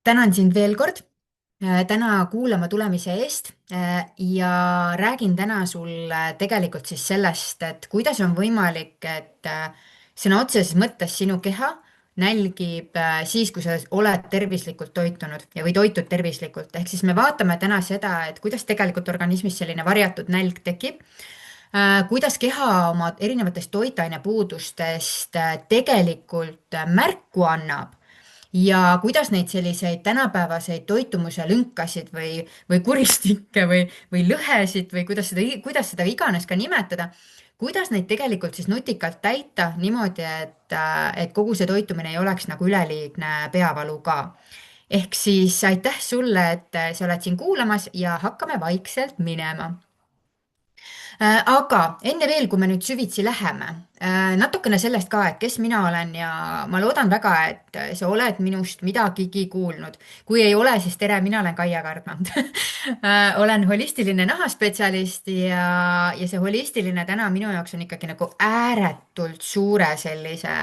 Tänan sind veel kord täna kuulama tulemise eest ja räägin täna sulle tegelikult siis sellest, et kuidas on võimalik, et sõna otseses mõttes sinu keha nälgib siis, kui sa oled tervislikult toitunud või toitud tervislikult. Ehk siis me vaatame täna seda, et kuidas tegelikult organismis selline varjatud nälg tekib, kuidas keha oma erinevatest toitainepuudustest tegelikult märku annab ja kuidas neid selliseid tänapäevaseid toitumuse lünkasid või kuristikke või lõhesid või kuidas seda iganes ka nimetada, kuidas neid tegelikult siis nutikalt täita niimoodi, et kogu see toitumine ei oleks nagu üleliigne peavalu ka. Ehk siis aitäh sulle, et sa oled siin kuulamas ja hakkame vaikselt minema. Aga enne veel, kui me nüüd süvitsi läheme, natukene sellest ka, et kes mina olen ja ma loodan väga, et sa oled minust midagigi kuulnud. Kui ei ole, siis tere, mina olen Kaia Kardma. Olen holistiline nahaspetsialist ja see holistiline täna minu jaoks on ikkagi nagu ääretult suure sellise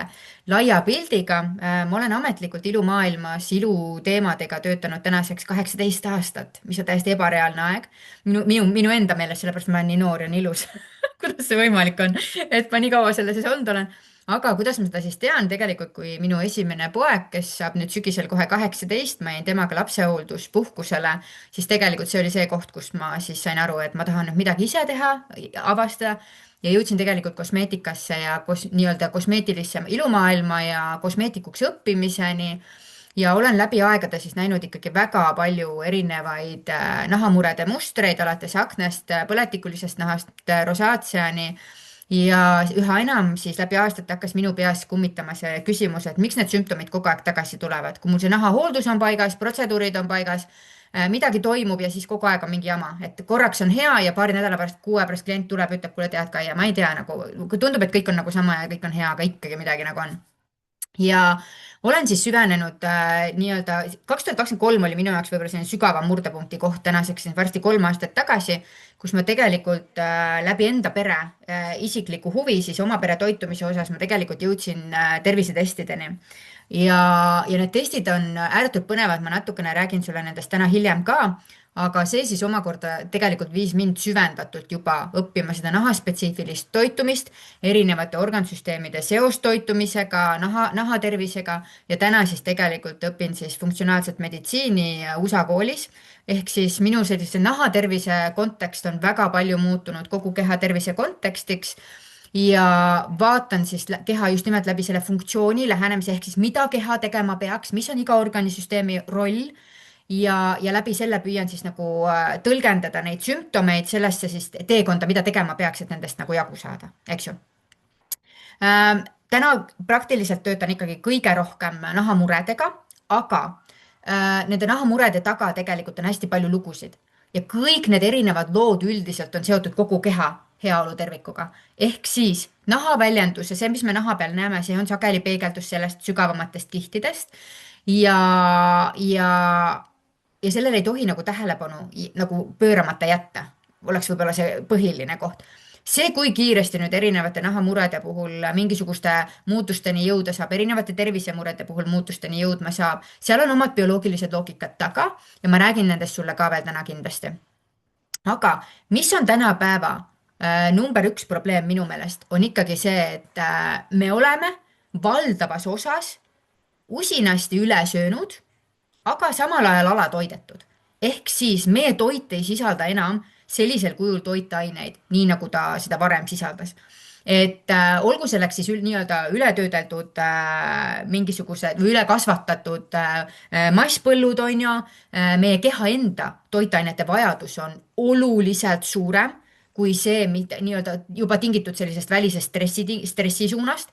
laia pildiga. Ma olen ametlikult ilumaailmas iluteemadega töötanud tänaseks 18 aastat, mis on täiesti ebareaalne aeg. Minu enda meelest, sellepärast ma olen nii noor ja nii ilus. Kuidas see võimalik on, et ma nii kaua selle sees olnud olen? Aga kuidas ma seda siis tean? Tegelikult, kui minu esimene poeg, kes saab nüüd sügisel kohe 18, ma jäin temaga lapsehoolduspuhkusele, siis tegelikult see oli see koht, kus ma siis sain aru, et ma tahan nüüd midagi ise teha, avastada ja jõudsin tegelikult kosmeetikasse ja nii-öelda kosmeetilisse ilumaailma ja kosmeetikuks õppimiseni. Ja olen läbi aegade siis näinud ikkagi väga palju erinevaid nahamurede mustreid, alates aknest, põletikulisest nahast, rosaatsiani. Ja üha enam siis läbi aastate hakkas minu peas kummitama see küsimus, et miks need sümptomid kogu aeg tagasi tulevad, kui mul see nahahooldus on paigas, protseduurid on paigas, midagi toimub ja siis kogu aeg on mingi jama, et korraks on hea ja paari nädala pärast, kuu aja pärast klient tuleb, ütleb, kuule tead Kaia, ma ei tea nagu, tundub, et kõik on nagu sama ja kõik on hea, aga ikkagi midagi nagu on. Ja olen siis süvenenud nii-öelda 2023 oli minu jaoks võib-olla selline sügava murdepunkti koht tänaseks varsti 3 aastat tagasi, kus ma tegelikult läbi enda pere isikliku huvi siis oma pere toitumise osas ma tegelikult jõudsin tervisetestideni. Ja need testid on ääretult põnevad, ma natukene räägin sulle nendest täna hiljem ka, aga see siis omakorda tegelikult viis mind süvendatult juba õppima seda nahaspetsiifilist toitumist, erinevate organsüsteemide seost toitumisega, nahatervisega ja täna siis tegelikult õpin siis funktsionaalset meditsiini USA koolis. Ehk siis minu sellise nahatervise kontekst on väga palju muutunud kogu keha tervise kontekstiks ja vaatan siis keha just nimelt läbi selle funktsiooni lähenemise, ehk siis mida keha tegema peaks, mis on iga organisüsteemi roll ja läbi selle püüan siis nagu tõlgendada neid sümptomeid sellesse siis teekonda, mida tegema peaks, et nendest nagu jagu saada, eks ju. Täna praktiliselt töötan ikkagi kõige rohkem nahamuredega, aga nende nahamurede taga tegelikult on hästi palju lugusid ja kõik need erinevad lood üldiselt on seotud kogu keha heaolu tervikuga. Ehk siis nahaväljendus ja see, mis me naha peal näeme, see on sageli peegeldus sellest sügavamatest kihtidest ja sellele ei tohi nagu tähelepanu nagu pööramata jätta, oleks võib-olla see põhiline koht. See, kui kiiresti nüüd erinevate nahamurede puhul mingisuguste muutusteni jõuda saab, erinevate tervisemurede puhul muutusteni jõudma saab, seal on omad bioloogilised loogikad taga ja ma räägin nendest sulle ka veel täna kindlasti. Aga mis on tänapäeva number 1 probleem minu meelest on ikkagi see, et me oleme valdavas osas usinasti üle söönud, aga samal ajal alatoidetud. Ehk siis meie toit ei sisalda enam sellisel kujul toitaineid, nii nagu ta seda varem sisaldas. Et olgu selleks siis nii-öelda ületöödeldud mingisugused või ülekasvatatud masspõllud on ju, meie keha enda toitainete vajadus on oluliselt suurem kui see nii-öelda juba tingitud sellisest välisest stressi suunast.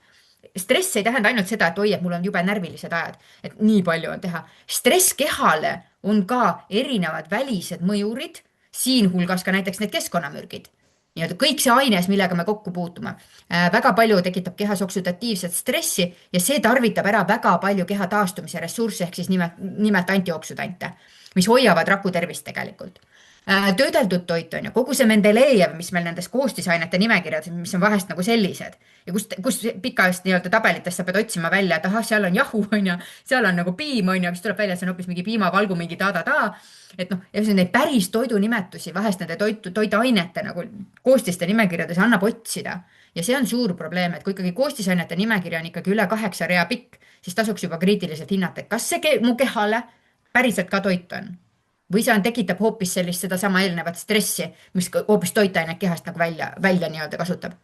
Stress ei tähenda ainult seda, et oi, et mul on jube närvilised ajad, et nii palju on teha. Stress kehale on ka erinevad välised mõjurid, siin hulgas ka näiteks need keskkonnamürgid. Nii-öelda kõik see aines, millega me kokku puutume. Väga palju tekitab kehas oksüdatiivset stressi ja see tarvitab ära väga palju keha taastumise ressursse ehk siis nimelt antioksüdante, mis hoiavad raku tervist tegelikult. Töödeldud toit on ju, kogu see Mendelejev, mis meil nendes koostisainete nimekirjades, mis on vahest nagu sellised ja kus pikast nii-öelda tabelitest sa pead otsima välja, et ahah, seal on jahu, on ju, seal on nagu piim, on ju, siis tuleb välja, et see on hoopis mingi piimavalgu, mingi ta-ta-ta. Et noh, ja neid päris toidunimetusi vahest nende toiduainete nagu koostiste nimekirjades annab otsida. Ja see on suur probleem, et kui ikkagi koostisainete nimekiri on ikkagi üle 8 rea pikk, siis tasuks juba kriitiliselt hinnata, et kas see mu kehale päriselt ka toit on. Või see tekitab hoopis sellist sedasama eelnevat stressi, mis hoopis toitainet kehast nagu välja nii-öelda kasutab.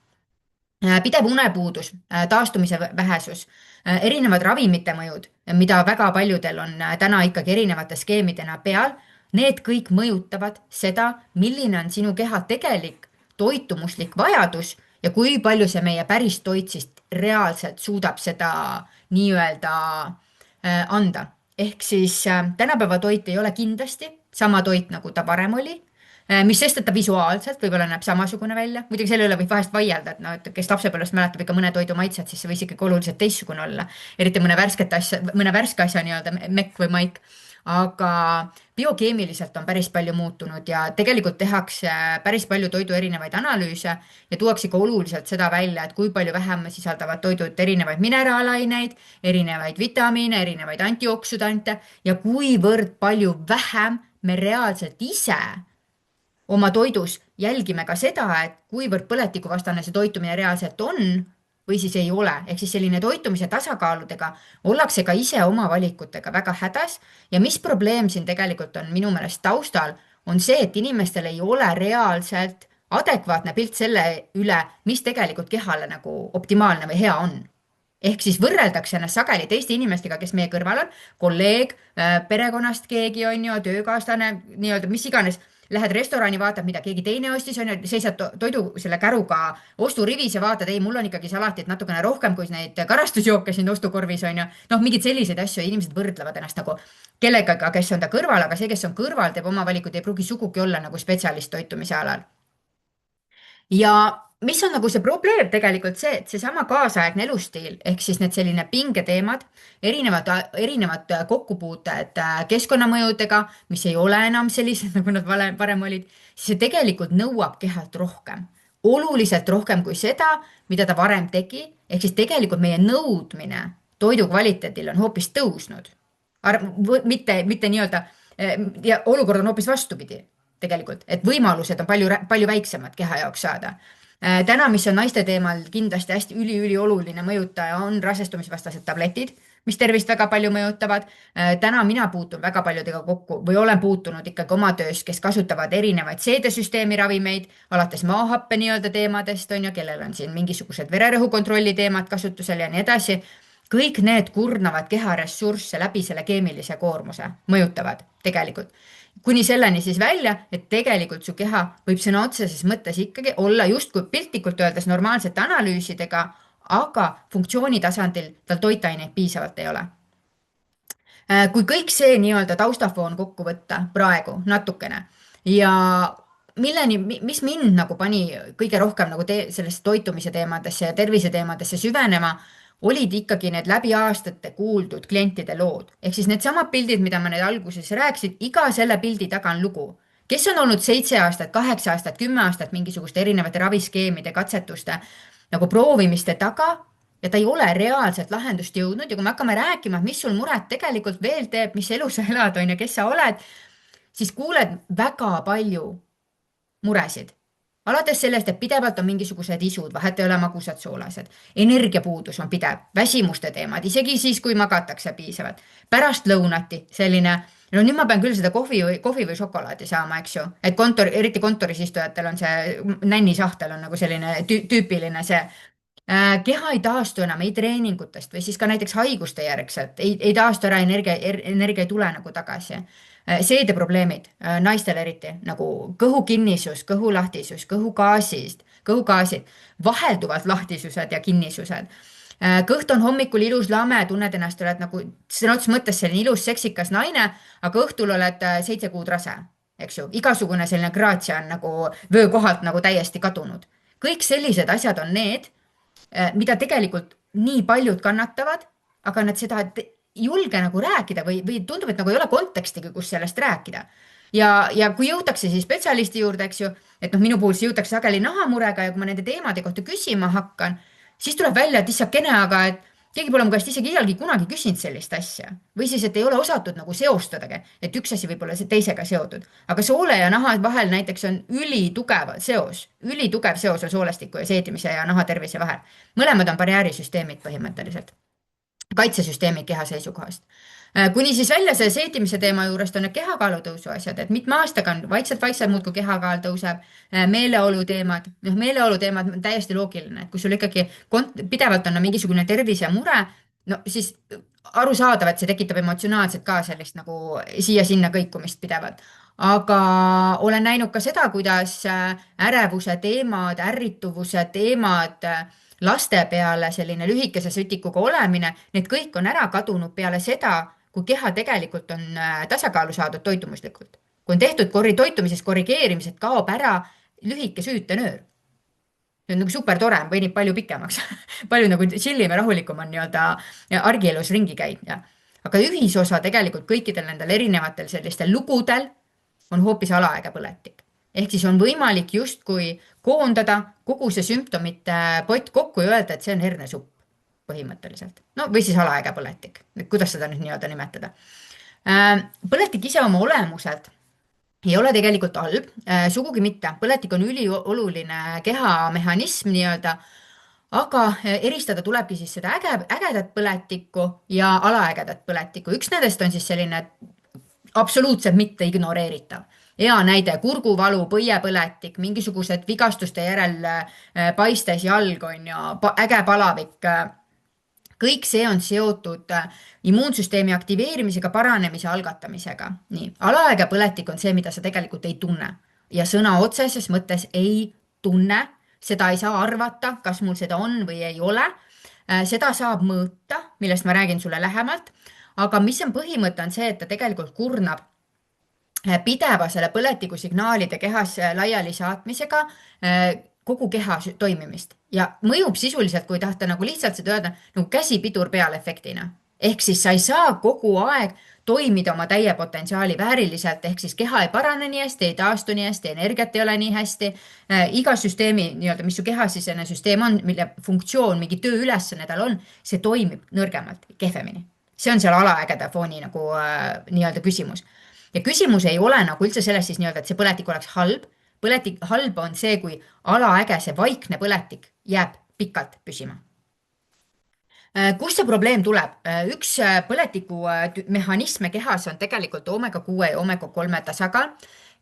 Pidev unepuudus, taastumise vähesus, erinevad ravimite mõjud, mida väga paljudel on täna ikkagi erinevate skeemidena peal, need kõik mõjutavad seda, milline on sinu keha tegelik toitumuslik vajadus ja kui palju see meie päris toit siis reaalselt suudab seda nii-öelda anda. Ehk siis tänapäeva toit ei ole kindlasti sama toit, nagu ta varem oli, mis sest, et ta visuaalselt võib-olla näeb samasugune välja. Muidugi selle üle võib vahest vaielda, et no, et kes lapsepõlvest mäletab ikka mõne toidu maitset, siis see võis ikkagi oluliselt teistsugune olla. Eriti mõne värske asja nii-öelda mekk või maik. Aga biokeemiliselt on päris palju muutunud ja tegelikult tehakse päris palju toidu erinevaid analüüse ja tuuakse ka oluliselt seda välja, et kui palju vähem sisaldavad toidud erinevaid mineraalaineid, erinevaid vitamiine, erinevaid antioksüdante ja kuivõrd palju vähem me reaalselt ise oma toidus jälgime ka seda, et kuivõrd põletikuvastane see toitumine reaalselt on või siis ei ole. Ehk siis selline toitumise tasakaaludega ollakse ka ise oma valikutega väga hädas ja mis probleem siin tegelikult on minu meelest taustal, on see, et inimestel ei ole reaalselt adekvaatne pilt selle üle, mis tegelikult kehale nagu optimaalne või hea on. Ehk siis võrreldakse ennast sageli teiste inimestega, kes meie kõrval on, kolleeg, perekonnast keegi on ju, töökaaslane, nii-öelda mis iganes. Lähed restorani, vaatad, mida keegi teine ostis, on ju, seisad toidu selle käruga osturivis ja vaatad, ei, mul on ikkagi salatit natukene rohkem kui neid karastusjooke siin ostukorvis, on ju. Noh, mingid selliseid asju ja inimesed võrdlevad ennast nagu kellegagi, kes on ta kõrval, aga see, kes on kõrval, teeb oma valikud, ei pruugi sugugi olla nagu spetsialist toitumise alal. Ja mis on nagu see probleem tegelikult see, et seesama kaasaegne elustiil ehk siis need selline pingeteemad, erinevad kokkupuuted keskkonnamõjudega, mis ei ole enam sellised, nagu nad varem olid, siis see tegelikult nõuab kehalt rohkem. Oluliselt rohkem kui seda, mida ta varem tegi, ehk siis tegelikult meie nõudmine toidu kvaliteedil on hoopis tõusnud. Mitte nii-öelda, ja olukord on hoopis vastupidi tegelikult, et võimalused on palju väiksemad keha jaoks saada. Täna, mis on naiste teemal kindlasti hästi üli oluline mõjutaja, on rasestumisvastased tabletid, mis tervist väga palju mõjutavad. Täna mina puutun väga paljudega kokku või olen puutunud ikkagi oma töös, kes kasutavad erinevaid seedesüsteemi ravimeid, alates maahappe nii-öelda teemadest, on ju, kellel on siin mingisugused vererõhukontrolli teemad kasutusel ja nii edasi. Kõik need kurnavad keha ressursse läbi selle keemilise koormuse, mõjutavad tegelikult. Kuni selleni siis välja, et tegelikult su keha võib sõna otseses mõttes ikkagi olla justkui piltlikult öeldes normaalsete analüüsidega, aga funktsiooni tasandil tal toitaineid piisavalt ei ole. Kui kõik see nii-öelda taustafoon kokku võtta praegu natukene ja mis mind nagu pani kõige rohkem nagu sellest toitumise teemadesse ja tervise teemadesse süvenema, olid ikkagi need läbi aastate kuuldud klientide lood. Ehk siis need samad pildid, mida ma nüüd alguses rääkisin, iga selle pildi taga on lugu. Kes on olnud 7 aastat, 8 aastat, 10 aastat mingisuguste erinevate raviskeemide, katsetuste nagu proovimiste taga ja ta ei ole reaalselt lahendust jõudnud ja kui me hakkame rääkima, mis sul muret tegelikult veel teeb, mis elu sa elad on ja kes sa oled, siis kuuled väga palju muresid. Alates sellest, et pidevalt on mingisugused isud, vahet ei ole magusad soolased, energiapuudus on pidev, väsimuste teemad, isegi siis, kui magatakse piisavalt. Pärast lõunati selline, no nüüd ma pean küll seda kohvi või šokolaadi saama, eks ju, et eriti kontoris istujatel on see nännisahtel on nagu selline tüüpiline see. Keha ei taastu enam ei treeningutest või siis ka näiteks haiguste järgselt, ei taastu ära energia ei tule nagu tagasi. Seedeprobleemid naistel eriti nagu kõhukinnisus, kõhulahtisus, kõhugaasid, vahelduvalt lahtisused ja kinnisused. Kõht on hommikul ilus lame, tunned ennast, oled nagu sõna otseses mõttes selline ilus seksikas naine, aga õhtul oled 7 kuud rase, eks ju. Igasugune selline graatsia on nagu vöökohalt nagu täiesti kadunud. Kõik sellised asjad on need, mida tegelikult nii paljud kannatavad, aga nad seda julge nagu rääkida või tundub, et nagu ei ole kontekstigi, kus sellest rääkida. ja kui jõutakse siis spetsialisti juurde, eks ju, et noh, minu puhul siis jõutakse sageli nahamurega ja kui ma nende teemade kohta küsima hakkan, siis tuleb välja, et issand kene, aga et keegi pole mu käest isegi iialgi kunagi küsinud sellist asja. Või siis, et ei ole osatud nagu seostadagi, et üks asi võib olla teisega seotud. Aga soole ja naha vahel näiteks on ülitugev seos on soolestiku ja seedimise ja naha tervise vahel. Mõlemad on barjäärisüsteemid põhimõtteliselt, kaitsesüsteemid keha seisukohast. Kuni siis välja see seedimise teema juurest on need kehakaalu tõusu asjad, et mitme aastaga on vaikselt-vaikselt muudkui kehakaal tõuseb, meeleolu teemad, noh meeleolu teemad on täiesti loogiline, et kui sul ikkagi pidevalt on mingisugune tervisemure, no siis arusaadav, et see tekitab emotsionaalselt ka sellist nagu siia-sinna kõikumist pidevalt. Aga olen näinud ka seda, kuidas ärevuse teemad, ärrituvuse teemad, laste peale selline lühikese sütikuga olemine, need kõik on ära kadunud peale seda, kui keha tegelikult on tasakaalu saadud toitumuslikult. Kui on tehtud toitumises korrigeerimised, kaob ära lühike süütenöör. See on nagu super tore, venib palju pikemaks. Palju nagu chillim ja rahulikum on nii-öelda argielus ringi käib. Ja. Aga ühisosa tegelikult kõikidel nendel erinevatel sellistel lugudel on hoopis alaäge põletik. Ehk siis on võimalik justkui koondada kogu see sümptomite pott kokku ja öelda, et see on hernesupp põhimõtteliselt. No või siis alaäge põletik. Kuidas seda nüüd nii-öelda nimetada? Põletik ise oma olemuselt ei ole tegelikult halb, sugugi mitte. Põletik on ülioluline kehamehhanism nii-öelda, aga eristada tulebki siis seda ägedat põletikku ja alaägedat põletikku. Üks nendest on siis selline absoluutselt mitte ignoreeritav. Hea näide, kurguvalu, põiepõletik, mingisugused vigastuste järel paistes jalg on ja äge palavik. Kõik see on seotud immuunsüsteemi aktiveerimisega, paranemise algatamisega. Nii, alaäge põletik on see, mida sa tegelikult ei tunne ja sõna otseses mõttes ei tunne. Seda ei saa arvata, kas mul seda on või ei ole. Seda saab mõõta, millest ma räägin sulle lähemalt. Aga mis on põhimõte on see, et ta tegelikult kurnab pideva selle põletiku signaalide kehas laiali saatmisega kogu keha toimimist ja mõjub sisuliselt, kui tahta nagu lihtsalt seda öelda, nagu käsipidur peal efektina. Ehk siis sa ei saa kogu aeg toimida oma täie potentsiaali vääriliselt, ehk siis keha ei parane nii hästi, ei taastu nii hästi, energiat ei ole nii hästi. Iga süsteemi, nii-öelda, mis su kehasisene süsteem on, mille funktsioon, mingi tööülesanne tal on, see toimib nõrgemalt, kehvemini. See on seal alaägeda fooni nagu nii-öelda küsimus. Ja küsimus ei ole nagu üldse selles siis nii-öelda, et see põletik oleks halb. Põletik halb on see, kui alaäge, see vaikne põletik jääb pikalt püsima. Kust see probleem tuleb? Üks põletiku mehhanisme kehas on tegelikult omega-6 ja omega-3 tasakaal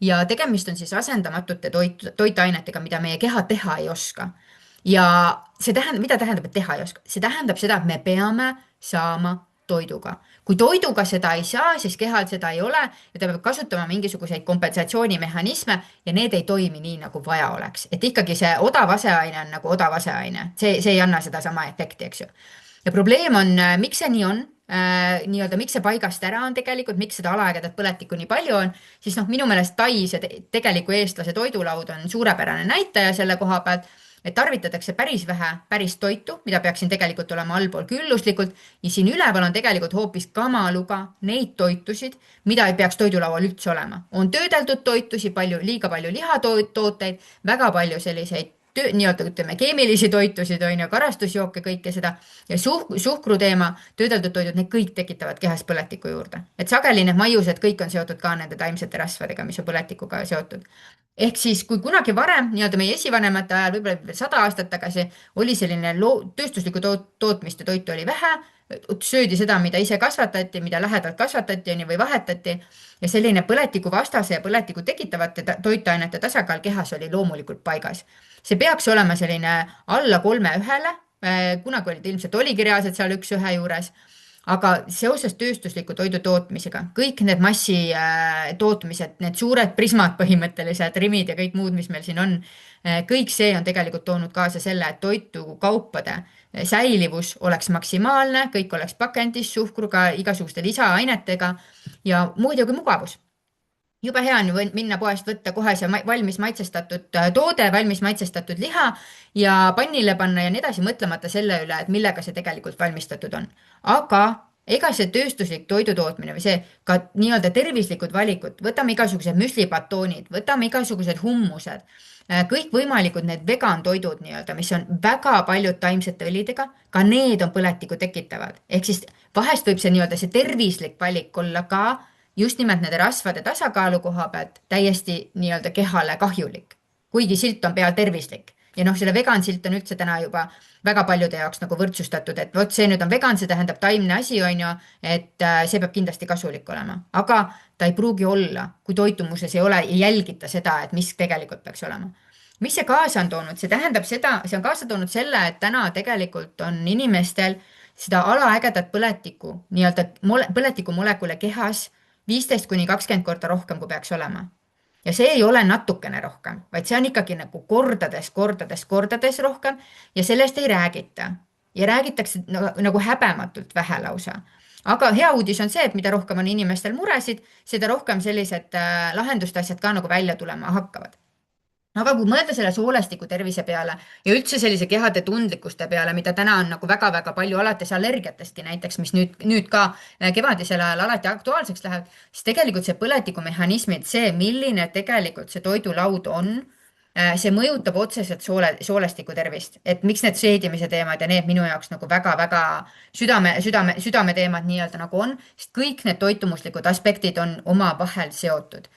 ja tegemist on siis asendamatute toitainetega, mida meie keha teha ei oska. Ja see tähendab, mida tähendab, et teha ei oska? See tähendab seda, et me peame saama toiduga. Kui toiduga seda ei saa, siis kehal seda ei ole ja ta peab kasutama mingisuguseid kompensatsioonimehhanisme ja need ei toimi nii, nagu vaja oleks. Et ikkagi see odav aseaine on nagu odav aseaine. See ei anna seda sama efekti, eks ju. Ja probleem on, miks see nii on, nii-öelda, miks see paigast ära on tegelikult, miks seda alaägedat põletikku nii palju on, siis noh, minu meelest Tai, see tegeliku eestlase toidulaud on suurepärane näitaja selle koha pealt, et tarvitatakse päris vähe päris toitu, mida peaks siin tegelikult olema allpool külluslikult ja siin üleval on tegelikult hoopis kamaluga neid toitusid, mida ei peaks toidulaual üldse olema. On töödeldud toitusi, liiga palju lihatooteid, väga palju selliseid nii-öelda ütleme keemilisi toitusid, on ju, karastusjooke, kõike seda ja suhkru teema, töödeldud toidud, need kõik tekitavad kehas põletiku juurde. Et sageli need maiused kõik on seotud ka nende taimsete rasvadega, mis on põletikuga seotud. Ehk siis, kui kunagi varem, nii-öelda meie esivanemate ajal, võib-olla 100 aastat tagasi, oli selline tööstuslikku tootmist ja toitu oli vähe, söödi seda, mida ise kasvatati, mida lähedalt kasvatati või vahetati ja selline põletiku vastase ja põletiku tekitavate toitainete tasakaal kehas oli loomulikult paigas. See peaks olema selline alla 3:1, kunagi olid ilmselt oligi reaalselt seal 1:1 juures, aga seoses tööstusliku toidu tootmisega, kõik need massi tootmised, need suured prismad põhimõtteliselt, rimid ja kõik muud, mis meil siin on, kõik see on tegelikult toonud kaasa selle, et toitukaupade säilivus oleks maksimaalne, kõik oleks pakendis suhkruga, igasuguste lisaainetega ja muidugi mugavus. Jube hea on ju minna poest võtta kohe see valmis maitsestatud toode, valmis maitsestatud liha ja pannile panna ja nii edasi, mõtlemata selle üle, et millega see tegelikult valmistatud on. Aga ega see tööstuslik toidutootmine või see ka nii-öelda tervislikud valikud, võtame igasugused müslibatoonid, võtame igasugused hummused, kõikvõimalikud need vegan-toidud nii-öelda, mis on väga paljud taimsete õlidega, ka need on põletikku tekitavad. ehk siis vahest võib see nii-öelda see tervislik valik olla ka just nimelt nende rasvade tasakaalu koha pealt täiesti nii-öelda kehale kahjulik, kuigi silt on peal tervislik. Ja noh, selle vegan silt on üldse täna juba väga paljude jaoks nagu võrdsustatud, et vot see nüüd on vegan, see tähendab taimne asi, on ju, et see peab kindlasti kasulik olema, aga ta ei pruugi olla, kui toitumuses ei ole, ei jälgita seda, et mis tegelikult peaks olema. mis see kaasa on toonud, see tähendab seda, see on kaasa toonud selle, et täna tegelikult on inimestel seda alaägedat põletikku, nii-öelda põletiku molekule kehas 15–20 korda rohkem, kui peaks olema. Ja see ei ole natukene rohkem, vaid see on ikkagi nagu kordades rohkem ja sellest ei räägita. Ja räägitakse nagu häbematult vähe lausa. Aga hea uudis on see, et mida rohkem on inimestel muresid, seda rohkem sellised lahenduste asjad ka nagu välja tulema hakkavad. Aga kui mõelda selle soolestiku tervise peale ja üldse sellise kehade tundlikkuste peale, mida täna on nagu väga-väga palju, alates allergiatestki näiteks, mis nüüd ka kevadisel ajal alati aktuaalseks läheb, siis tegelikult see põletikumehhanismid, see, milline tegelikult see toidulaud on, see mõjutab otseselt soolestiku tervist, et miks need seedimise teemad ja need minu jaoks nagu väga-väga südameteemad nii-öelda nagu on, sest kõik need toitumuslikud aspektid on omavahel seotud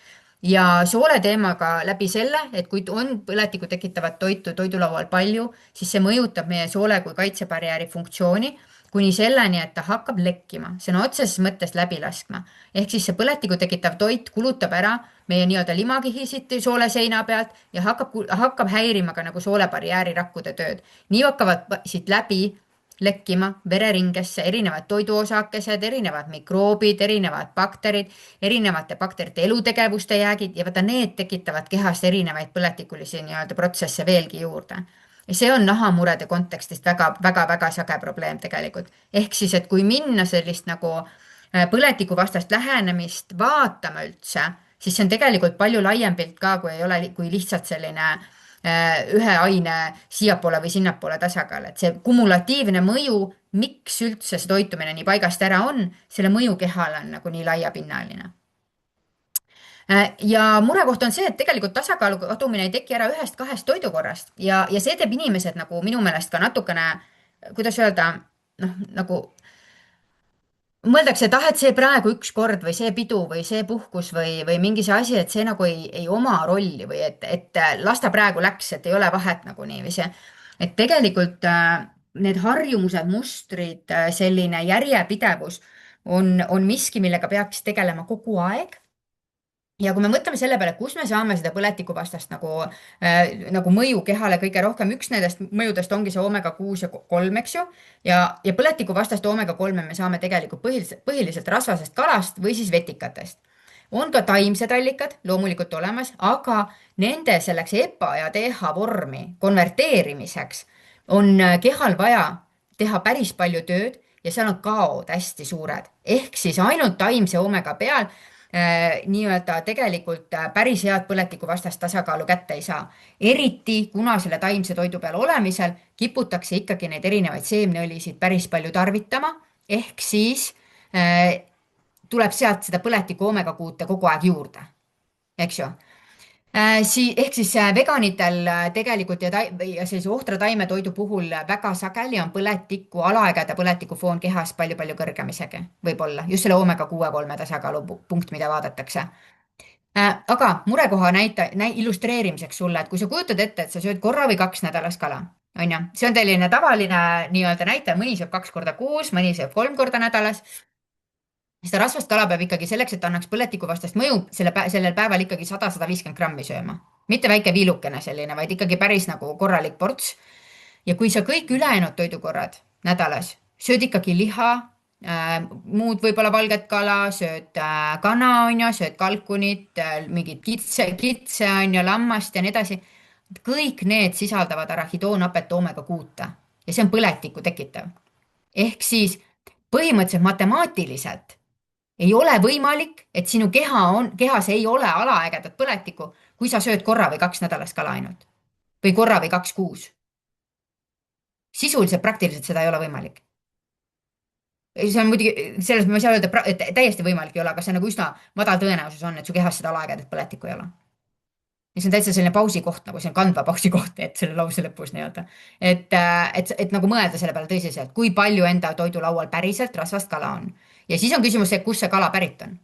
ja soole teemaga läbi selle, et kui on põletikku tekitavat toitu toidulaual palju, siis see mõjutab meie soole kui kaitsebarjääri funktsiooni kuni selleni, et ta hakkab lekkima, sõna otseses mõttes läbi laskma. Ehk siis see põletikku tekitav toit kulutab ära meie nii-öelda limakihisid soole seina pealt ja hakkab häirima ka nagu soolebarjääri rakkude tööd. Nii hakkavad siit läbi lekkima vereringesse erinevad toiduosakesed, erinevad mikroobid, erinevad bakterid, erinevate bakterite elutegevuste jäägid ja vaata need tekitavad kehas erinevaid põletikulisi nii-öelda protsesse veelgi juurde. Ja see on nahamurede kontekstist väga-väga sage probleem tegelikult. Ehk siis, et kui minna sellist nagu põletikuvastast lähenemist vaatama üldse, siis see on tegelikult palju laiem pilt ka, kui ei ole, kui lihtsalt selline ühe aine siiapoole või sinnapoole tasakaal, et see kumulatiivne mõju, miks üldse see toitumine nii paigast ära on, selle mõju kehale on nagu nii laiapinnaline. Ja murekoht on see, et tegelikult tasakaalu kadumine ei teki ära ühest-kahest toidukorrast ja see teeb inimesed nagu minu meelest ka natukene, kuidas öelda, noh, nagu mõeldakse, et ah, et see praegu üks kord või see pidu või see puhkus või mingi see asi, et see nagu ei oma rolli või et las ta praegu läks, et ei ole vahet nagu niiviisi. Et tegelikult need harjumused, mustrid, selline järjepidevus on miski, millega peaks tegelema kogu aeg. Ja kui me mõtleme selle peale, kus me saame seda põletikuvastast nagu mõju kehale kõige rohkem, üks nendest mõjudest ongi see omega-6 ja 3, eks ju. Ja põletikuvastast omega-3 me saame tegelikult põhiliselt rasvasest kalast või siis vetikatest. On ka taimsed allikad loomulikult olemas, aga nende selleks EPA ja TH vormi konverteerimiseks on kehal vaja teha päris palju tööd ja seal on kaod hästi suured. Ehk siis ainult taimse omega peal nii-öelda tegelikult päris head põletikuvastast tasakaalu kätte ei saa. Eriti kuna selle taimse toidu peal olemisel kiputakse ikkagi neid erinevaid seemneõlisid päris palju tarvitama, ehk siis tuleb sealt seda põletiku omega-6 kogu aeg juurde, eks ju. Ehk siis veganitel tegelikult ja sellise ohtra taimetoidu puhul väga sageli on põletiku, alaägeda põletiku foon kehas palju-palju kõrgem isegi, võib-olla just selle omega-6-3 tasakaalu punkt, mida vaadatakse. Aga murekoha illustreerimiseks sulle, et kui sa kujutad ette, et sa sööd korra või 2 nädalas kala, on ju, see on selline tavaline nii-öelda näitaja, mõni sööb 2 korda kuus, mõni sööb 3 korda nädalas. Seda rasvast kala peab ikkagi selleks, et annaks põletikuvastast mõju sellel päeval ikkagi 100-150 grammi sööma. Mitte väike viilukene selline, vaid ikkagi päris nagu korralik ports. Ja kui sa kõik ülejäänud toidukorrad nädalas sööd ikkagi liha, muud võib-olla valget kala, sööd kana, on ju, sööd kalkunit, mingit kitse, on ju, lammast ja nii edasi. Kõik need sisaldavad arahidoonappet omega-6 ja see on põletikku tekitav. Ehk siis põhimõtteliselt matemaatiliselt ei ole võimalik, et sinu kehas ei ole alaägedat põletikku, kui sa sööd korra või 2 nädalas kala ainult. Või korra või 2 kuus. Sisuliselt praktiliselt seda ei ole võimalik. see on muidugi, selles ma ei saa öelda, et täiesti võimalik ei ole, aga see nagu üsna madal tõenäosus on, et su kehas seda alaaegadat põletikku ei ole. ja see on täitsa selline pausi koht, nagu see on kandva pausi koht, et selle lause lõpus nii-öelda. et nagu mõelda selle peale tõsiselt, kui palju enda toidulaual päriselt rasvast kala on. ja siis on küsimus see, kust see kala pärit on.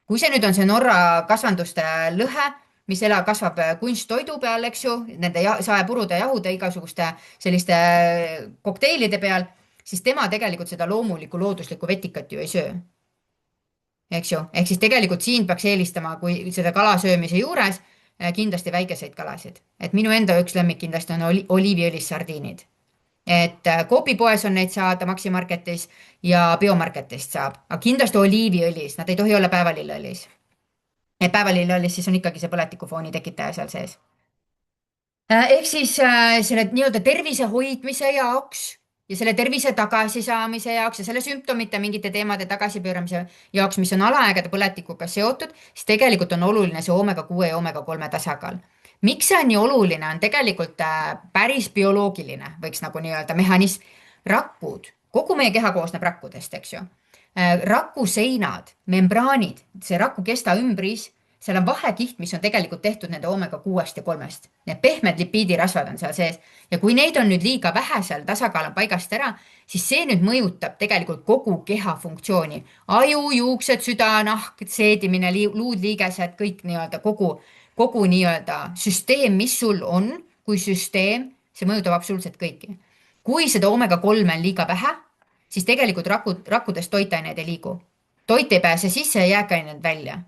kui see nüüd on see Norra kasvanduste lõhe, mis kasvab kunsttoidu peal, eks ju, nende saepurude, jahude, igasuguste selliste kokteilide peal, siis tema tegelikult seda loomulikku looduslikku vetikat ju ei söö. Eks ju, ehk siis tegelikult siin peaks eelistama, kui seda kala söömise juures kindlasti väikeseid kalasid, et minu enda üks lemmik kindlasti on oliiviõlis sardiinid. et Coopi poes on neid saada, Maxi Marketis ja Biomarketist saab, aga kindlasti oliiviõlis, nad ei tohi olla päevalilleõlis. et päevalilleõlis siis on ikkagi see põletikufooni tekitaja seal sees. ehk siis selle nii-öelda tervise hoidmise jaoks ja selle tervise tagasisaamise jaoks ja selle sümptomite mingite teemade tagasipööramise jaoks, mis on alaaegade põletikuga seotud, siis tegelikult on oluline see oomega 6 ja oomega 3 tasakaal. miks see on nii oluline, on tegelikult päris bioloogiline, võiks nagu nii-öelda mehhanism. rakud, kogu meie keha koosneb rakkudest, eks ju. rakuseinad, membraanid, see rakukesta ümbris, seal on vahekiht, mis on tegelikult tehtud nende oomega 6 ja 3-st. Need pehmed lipiidirasvad on seal sees ja kui neid on nüüd liiga vähe, seal tasakaal on paigast ära, siis see nüüd mõjutab tegelikult kogu keha funktsiooni. aju, juuksed, süda, nahk, seedimine, luudliigesed, kõik nii-öelda kogu nii-öelda süsteem, mis sul on kui süsteem, see mõjutab absoluutselt kõiki. kui seda oomega 3 on liiga vähe, siis tegelikult rakkudest toitaineid ei liigu. toit ei pääse sisse ja jääkained välja.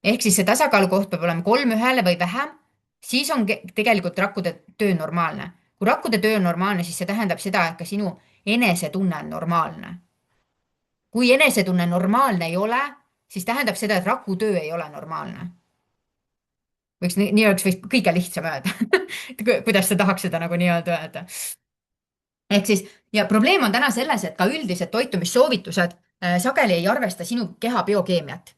ehk siis see tasakaalukoht peab olema 3 1 või vähem, siis on tegelikult rakkude töö normaalne. kui rakkude töö on normaalne, siis see tähendab seda, et ka sinu enesetunne on normaalne. kui enesetunne normaalne ei ole, siis tähendab seda, et raku töö ei ole normaalne. nii oleks vist kõige lihtsam öelda kuidas sa tahaks seda nagu nii-öelda öelda. ehk siis ja probleem on täna selles, et ka üldised toitumissoovitused sageli ei arvesta sinu keha biokeemiat,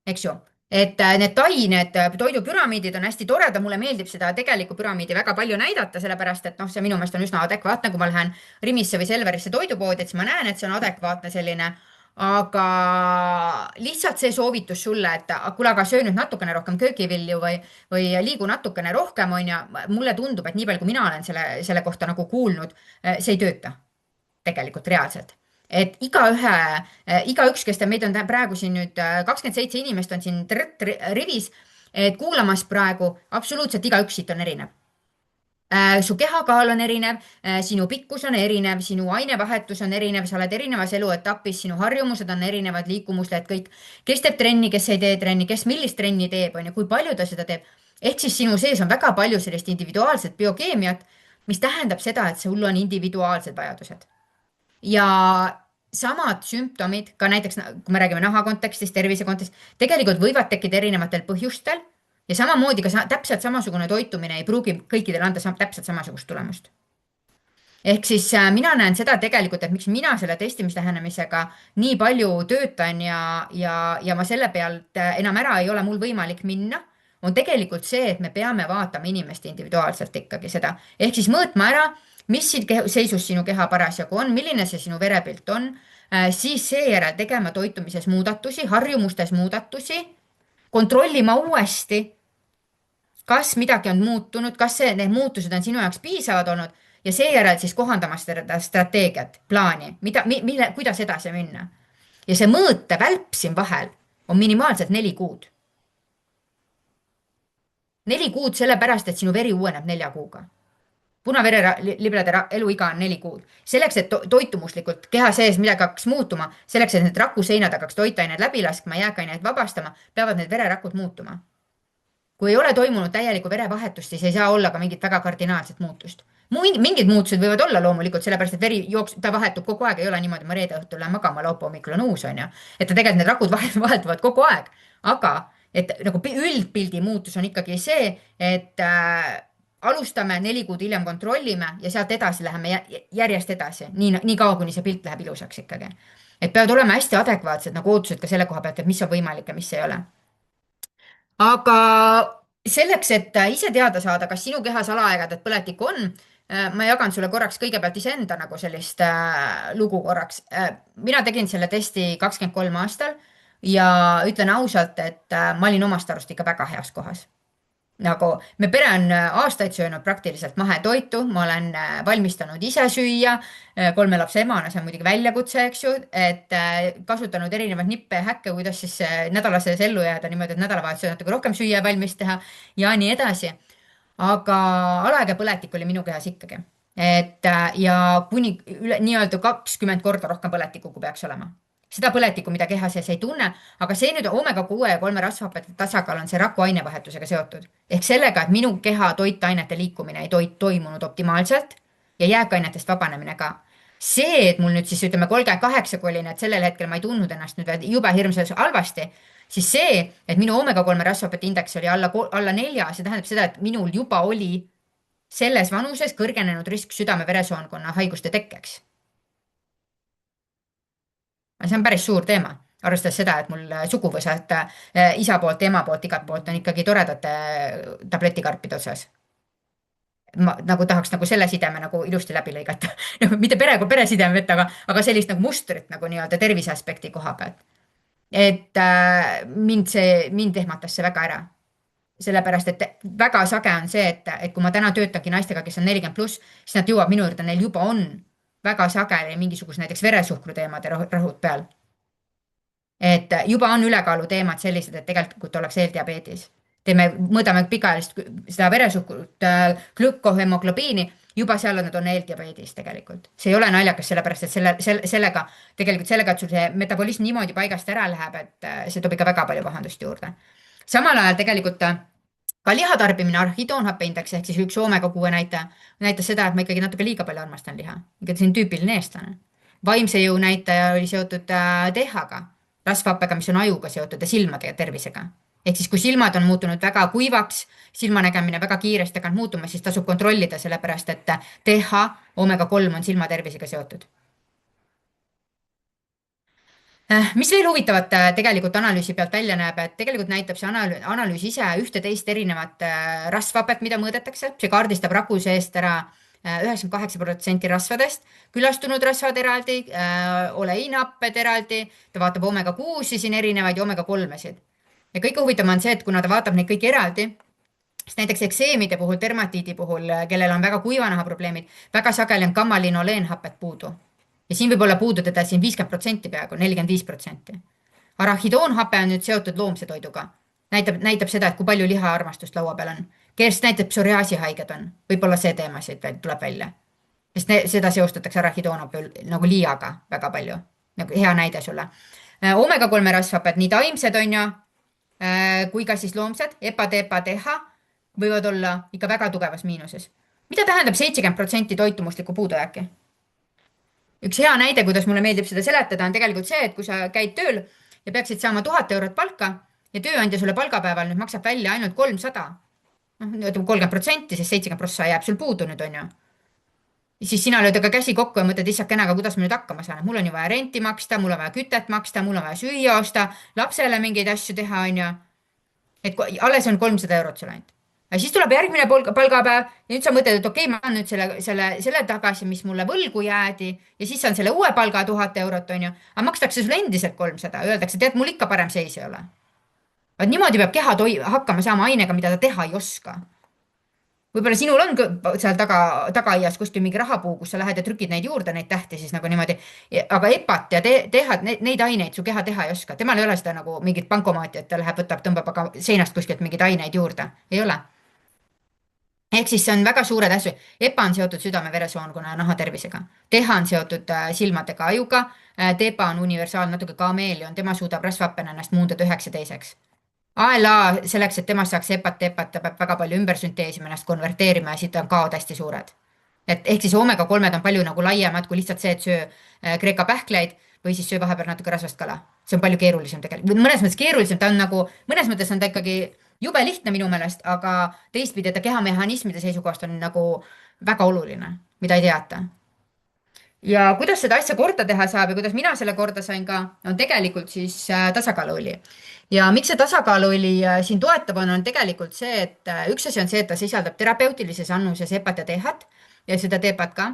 eks ju. et need tained, toidupüramiidid on hästi toredad, mulle meeldib seda tegelikku püramiidi väga palju näidata, sellepärast et noh, see minu meelest on üsna adekvaatne, kui ma lähen Rimisse või Selverisse toidupoodi, et siis ma näen, et see on adekvaatne selline. aga lihtsalt see soovitus sulle, et kuule, aga söö nüüd natukene rohkem köögivilju või liigu natukene rohkem, on ju. mulle tundub, et nii palju, kui mina olen selle kohta nagu kuulnud, see ei tööta tegelikult reaalselt. et igaüks, kes meid on praegu siin nüüd 27 inimest on siin rivis, et kuulamas praegu, absoluutselt igaüks siit on erinev. su kehakaal on erinev, sinu pikkus on erinev, sinu ainevahetus on erinev, sa oled erinevas eluetapis, sinu harjumused on erinevad, liikumused, kõik. kes teeb trenni, kes ei tee trenni, kes millist trenni teeb, on ju, kui palju ta seda teeb. ehk siis sinu sees on väga palju sellist individuaalset biokeemiat, mis tähendab seda, et sul on individuaalsed vajadused. ja samad sümptomid ka näiteks, kui me räägime naha kontekstis, tervise kontekstis, tegelikult võivad tekkida erinevatel põhjustel ja samamoodi ka täpselt samasugune toitumine ei pruugi kõikidele anda täpselt samasugust tulemust. ehk siis mina näen seda tegelikult, et miks mina selle testimislähenemisega nii palju töötan ja ma selle pealt enam ära ei ole mul võimalik minna, on tegelikult see, et me peame vaatama inimest individuaalselt ikkagi seda, ehk siis mõõtma ära, mis seisus sinu keha parasjagu on, milline see sinu verepilt on, siis seejärel tegema toitumises muudatusi, harjumustes muudatusi, kontrollima uuesti, kas midagi on muutunud, kas need muutused on sinu jaoks piisavad olnud ja seejärel siis kohandama seda strateegiat, plaani, kuidas edasi minna. ja see mõõtevälp siin vahel on minimaalselt 4 kuud. 4 kuud sellepärast, et sinu veri uueneb 4 kuuga. Punavereliblede eluiga on 4 kuud. selleks, et toitumuslikult keha sees midagi hakkaks muutuma, selleks, et need rakuseinad hakkaks toitained läbi laskma, jääkaineid vabastama, peavad need vererakud muutuma. kui ei ole toimunud täielikku verevahetust, siis ei saa olla ka mingit väga kardinaalset muutust. Mingid muutused võivad olla loomulikult, sellepärast et veri ta vahetub kogu aeg, ei ole niimoodi, ma reede õhtul lähen magama, laupäeva hommikul on uus, on ju. et tegelikult need rakud vahetuvad kogu aeg, aga et nagu üldpildi muutus on ikkagi see, et alustame 4 kuud hiljem kontrollime ja sealt edasi läheme järjest edasi, nii kaua, kuni see pilt läheb ilusaks ikkagi. et peavad olema hästi adekvaatsed nagu ootused ka selle koha pealt, et mis on võimalik ja mis ei ole. aga selleks, et ise teada saada, kas sinu kehas alaaegadat põletikku on, ma jagan sulle korraks kõigepealt iseenda nagu sellist lugu korraks. Mina tegin selle testi 23 aastal ja ütlen ausalt, et ma olin omast arust ikka väga heas kohas. Nagu me pere on aastaid söönud praktiliselt mahetoitu, ma olen valmistanud ise süüa, kolme lapse emana, see on muidugi väljakutse, eks ju, et kasutanud erinevaid nippe ja häkke, kuidas siis nädala sees ellu jääda niimoodi, et nädalavahetusel natuke rohkem süüa valmis teha ja nii edasi. Aga alaega põletik oli minu kehas ikkagi. Et ja kuni nii-öelda 20 korda rohkem põletikku, kui peaks olema. Seda põletikku, mida keha sees ei tunne, aga see nüüd omega-6 ja 3 rasvhapete tasakaal on see raku ainevahetusega seotud. Ehk sellega, et minu keha toitainete liikumine ei toimunud optimaalselt ja jääkainetest vabanemine ka. See, et mul nüüd siis ütleme 38, kui olin, et sellel hetkel ma ei tundnud ennast nüüd jube hirmsas halvasti, siis see, et minu omega-3 rasvhapete indeks oli alla 4, see tähendab seda, et minul juba oli selles vanuses kõrgenenud risk südame-veresoonkonna haiguste tekkeks. See on päris suur teema, arvestades seda, et mul suguvõsad isa poolt ja ema poolt igalt poolt on ikkagi toredate tabletikarpide otsas. Ma nagu tahaks nagu selle sideme nagu ilusti läbi lõigata. Mitte peresideme võtta, aga sellist nagu mustrit nagu nii-öelda tervise aspekti koha pealt. Et mind ehmatas see väga ära. Sellepärast, et väga sage on see, et kui ma täna töötangi naistega, kes on 40+, siis nad jõuab minu juurde, neil juba on väga sageli mingisuguse näiteks veresuhkru teemade rõhud peal. Et juba on ülekaalu teemad sellised, et tegelikult oleks eeldiabeedis. Mõõdame pikaajalist seda veresuhkrut, glükohemoglobiini, juba seal nad on eeldiabeedis tegelikult. See ei ole naljakas, sellepärast, et sellega, et sul see metabolism niimoodi paigast ära läheb, et see toob ikka väga palju pahandust juurde. Samal ajal tegelikult ka lihatarbimine, arhidoonhappeindeks ehk siis üks omega-6 näitas seda, et ma ikkagi natuke liiga palju armastan liha. Ikka see on tüüpiline eestlane. Vaimse jõu näitaja oli seotud TH-ga, rasvhappega, mis on ajuga seotud ja silmade tervisega. Ehk siis, kui silmad on muutunud väga kuivaks, silmanägemine väga kiiresti hakkanud muutuma, siis tasub kontrollida sellepärast, et TH, omega-3 on silmatervisega seotud. Mis veel huvitavat tegelikult analüüsi pealt välja näeb, et tegelikult näitab see analüüs ise 11 erinevat rasvhapet, mida mõõdetakse. See kaardistab raku seest ära 98% rasvadest, külastunud rasvad eraldi, oleinhapped eraldi, ta vaatab omega-6 siin erinevaid ja omega-3-sid. Ja kõige huvitavam on see, et kuna ta vaatab neid kõik eraldi, siis näiteks ekseemide puhul, dermatiidi puhul, kellel on väga kuivanaha probleemid, väga sageli on gamma-linoleenhapet puudu. Ja siin võib olla puudu teda siin 50% peaaegu, 45%. Arahidoonhape on nüüd seotud loomse toiduga. Näitab seda, et kui palju lihaarmastust laua peal on. Kes näitab psoriaasi haiged on. Võib-olla see teema siit tuleb välja. Sest seda seostatakse arahidoonhape nagu liiaga väga palju. Nagu hea näide sulle. Omega-3 rasvhaped, nii taimsed on ju, kui ka siis loomsed, EPA, DEPA, TH võivad olla ikka väga tugevas miinuses. Mida tähendab 70% toitumuslikku puudujääki? Üks hea näide, kuidas mulle meeldib seda seletada, on tegelikult see, et kui sa käid tööl ja peaksid saama 1000 eurot palka ja tööandja sulle palgapäeval nüüd maksab välja ainult 300, 30%, siis 70% jääb sul puudu nüüd on ju. Siis sina lööd aga käsi kokku ja mõtled issakene, aga kuidas ma nüüd hakkama saan, mul on ju vaja renti maksta, mul on vaja kütet maksta, mul on vaja süüa osta, lapsele mingeid asju teha on ju. Et alles on 300 eurot sul ainult. Ja siis tuleb järgmine palgapäev ja nüüd sa mõtled, et okei, ma saan nüüd selle tagasi, mis mulle võlgu jäädi ja siis saan selle uue palga 1000 eurot on ju, aga makstakse sulle endiselt 300, öeldakse, tead, mul ikka parem seis ei ole. Vaat niimoodi peab keha hakkama saama ainega, mida ta teha ei oska. Võib-olla sinul on seal tagaaias kuskil mingi rahapuu, kus sa lähed ja trükid neid juurde, neid tähti siis nagu niimoodi, aga EPA-t ja TH-t, neid aineid su keha teha ei oska. Temal ei ole seda nagu mingit bankomaati, et ta läheb, tõmbab aga seinast kuskilt mingeid aineid juurde. Ei ole. Ehk siis see on väga suured asju. EPA on seotud südame-veresoonkonna ja nahatervisega. TH on seotud silmadega, ajuga. DEPA on universaal, natuke kameelion, tema suudab rasvhappena ennast muundada üheks ja teiseks. ALA selleks, et temast saaks EPA-t, ta peab väga palju ümbersünteesima, ennast konverteerima ja siit on kaod hästi suured. Ehk siis omega-3 on palju nagu laiemad kui lihtsalt see, et söö kreeka pähkleid või siis söö vahepeal natuke rasvast kala. See on palju keerulisem tegelikult. Mõnes mõttes keerulisem, ta on nagu, mõnes mõttes on ta ikkagi jube lihtne minu meelest, aga teistpidi ta kehamehhanismide seisukohast on nagu väga oluline, mida ei teata. Ja kuidas seda asja korda teha saab ja kuidas mina selle korda sain ka, on tegelikult siis tasakaaluõli. Ja miks see tasakaaluõli siin toetav on tegelikult see, et üks asi on see, et ta sisaldab terapeutilises annuses EPA-t ja TH-t ja seda teepat ka,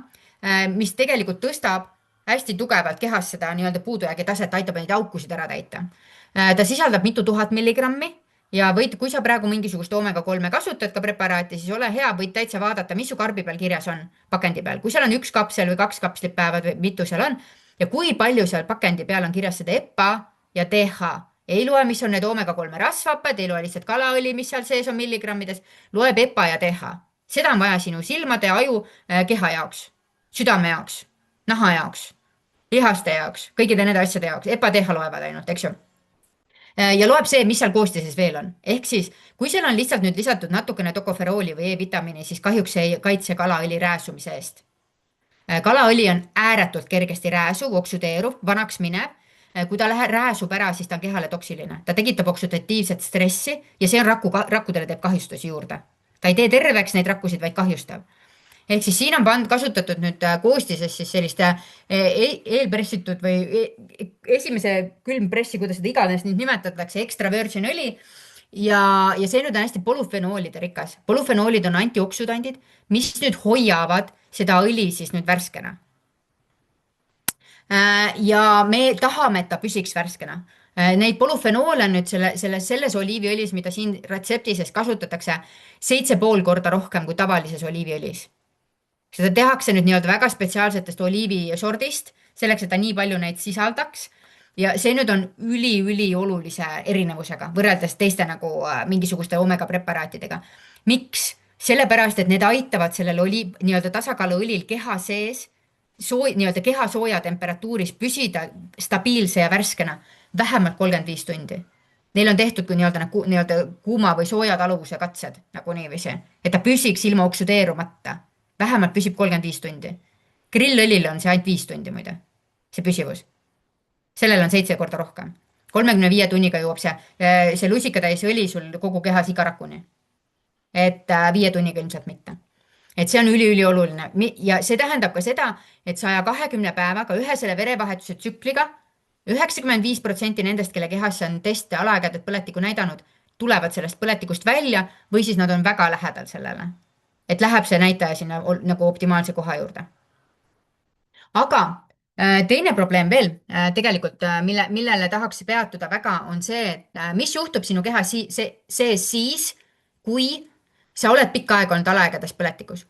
mis tegelikult tõstab hästi tugevalt kehas seda nii-öelda puudujäägi taset, aitab neid aukusid ära täita. Ta sisaldab mitu tuhat milligrammi ja kui sa praegu mingisugust oomega-3 kasutad ka preparaati, siis ole hea, võid täitsa vaadata, mis su karbi peal kirjas on, pakendi peal. kui seal on 1 kapsel või 2 kapslit päevad või mitu seal on ja kui palju seal pakendi peal on kirjas seda EPA ja DH. Ei loe, mis on need oomega-3 rasvhapped, ei loe lihtsalt kalaõli, mis seal sees on milligrammides, loeb EPA ja DH. Seda on vaja sinu silmade, aju, keha jaoks, südame jaoks, naha jaoks, lihaste jaoks, kõikide nende asjade jaoks. EPA, DH loevad ainult, eks ju. Ja loeb see, mis seal koostises veel on. Ehk siis, kui seal on lihtsalt nüüd lisatud natukene tokoferooli või E-vitamiini, siis kahjuks ei kaitse kalaõli rääsumise eest. Kalaõli on ääretult kergesti rääsuv, oksüdeeruv, vanaks minev. Kui ta rääsub ära, siis ta on kehale toksiline. Ta tekitab oksüdatiivset stressi ja see on rakkudele teeb kahjustusi juurde. Ta ei tee terveks neid rakkusid, vaid kahjustab. Ehk siis siin on kasutatud nüüd koostises siis sellist eelpressitud või esimese külmpressi, kuidas seda iganes nüüd nimetatakse, extra virgin õli. Ja see nüüd on hästi polüfenoolide rikas. Polüfenoolid on antioksüdandid, mis nüüd hoiavad seda õli siis nüüd värskena. Ja me tahame, et ta püsiks värskena. Neid polüfenoole on nüüd selles oliiviõlis, mida siin retseptises kasutatakse 7,5 korda rohkem kui tavalises oliiviõlis. Seda tehakse nüüd nii-öelda väga spetsiaalsetest oliivisordist, selleks, et ta nii palju neid sisaldaks. Ja see nüüd on üli olulise erinevusega võrreldes teiste nagu mingisuguste omega preparaatidega. Miks? Sellepärast, et need aitavad sellel nii-öelda tasakaaluõlil keha sees nii-öelda keha sooja temperatuuris püsida stabiilse ja värskena vähemalt 35 tundi. Neil on tehtud kui nii-öelda kuuma või sooja taluvuse katsed nagu niiviisi, et ta püsiks ilma oksüdeerumata. Vähemalt püsib 35 tundi. Grillõlile on see ainult 5 tundi muide, see püsivus. Sellel on 7 korda rohkem. 35 tunniga jõuab see lusikatäis õli sul kogu kehas iga rakuni. Et 5 tunniga ilmselt mitte. Et see on üli oluline ja see tähendab ka seda, et 120 päevaga ühe selle verevahetuse tsükliga 95% nendest, kelle kehas on teste alaegadet põletikku näidanud, tulevad sellest põletikust välja või siis nad on väga lähedal sellele. Et läheb see näitaja sinna nagu optimaalse koha juurde. Aga teine probleem veel tegelikult, millele tahaks peatuda väga, on see, et mis juhtub sinu keha sees siis, kui sa oled pikka aega olnud alaegades põletikus.